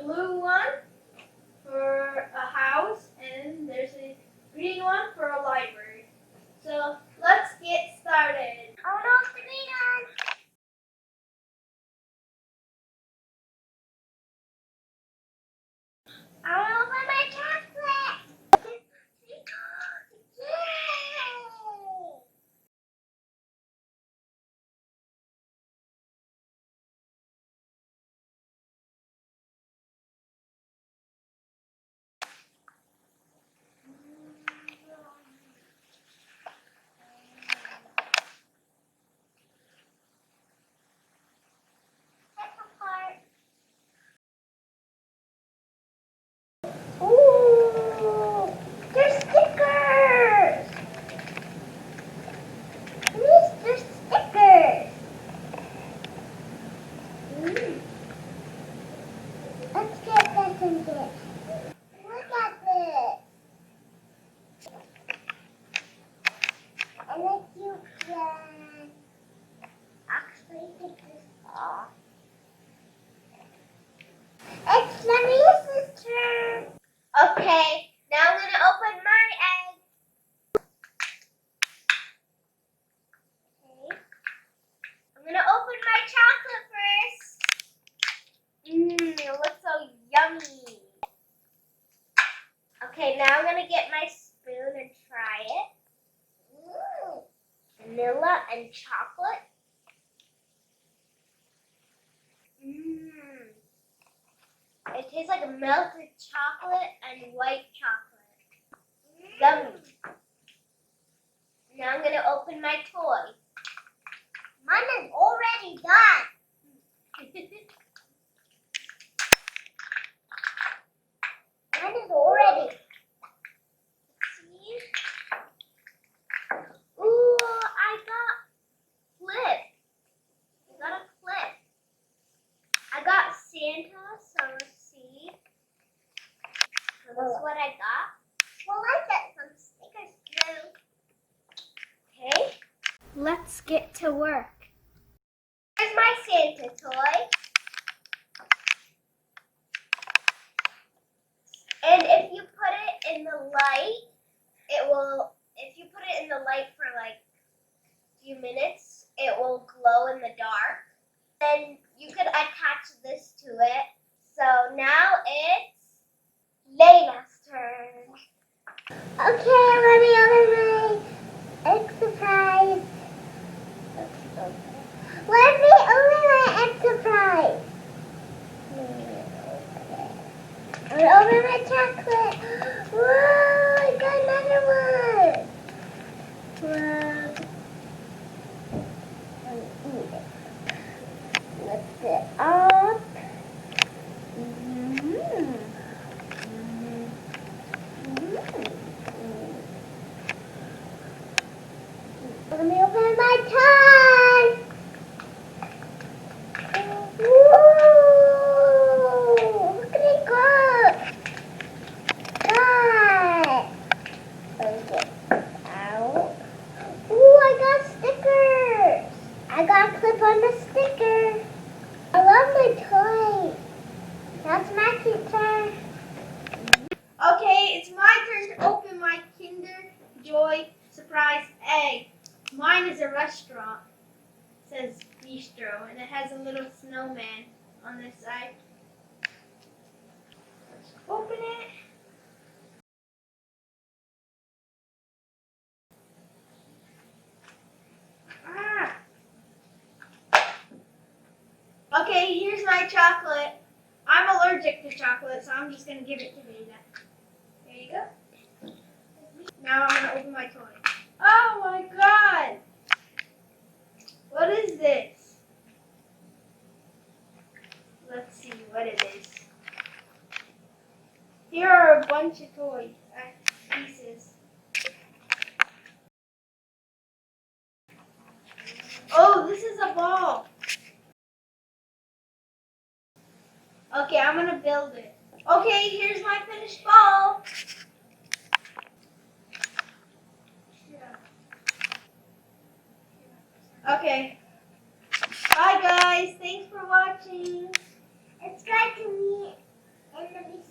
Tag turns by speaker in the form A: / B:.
A: blue one for a house, and there's a green one for a library. So let's get started.
B: I want off the green one. I want to open my chocolate. Yay! Ooh, there's stickers. There's stickers. Let's get this and this. Look at this. And if you can actually take this off. It's the Lisa's turn. Okay, now I'm going to open my egg. Okay. I'm going to open my chocolate first. It looks so yummy. Okay, now I'm going to get my spoon and try it. Vanilla and chocolate. It tastes like melted chocolate and white chocolate. Yummy. Now I'm going to open my toy. Mine is already done. Mine is already. See? Ooh, I got clip. I got a clip. I got Santa, so let's see. So this is what I got. Well, I got some stickers too. Okay. Let's get to work. Here's my Santa toy. And if you put it in the light, it will, if you put it in the light for like a few minutes, it will glow in the dark. Then you could attach this to it. So now it's Layla's turn. Okay, I'm ready to open my egg surprise. Let me open my egg surprise. I'm gonna open my chocolate. Whoa, I got another one. Whoa. Lift it up. Let me open my toy. Whoa! Look at it go. God. Let me get out. Ooh, I got stickers. I got a clip on the sticker. I love my toy. That's my cute turn.
A: Okay, it's my turn to open my Kinder Joy surprise egg. Mine is a restaurant. It says bistro, and it has a little snowman on this side. Let's open it. Okay, here's my chocolate. I'm allergic to chocolate, so I'm just going to give it to Layla. There you go. Now I'm going to open my toy. Oh my god! What is this? Let's see what it is. Here are a bunch of toys, pieces. Oh, this is a ball. Okay, I'm going to build it. Okay, here's my finished ball. Okay. Bye guys. Thanks for watching.
B: It's good to meet And then we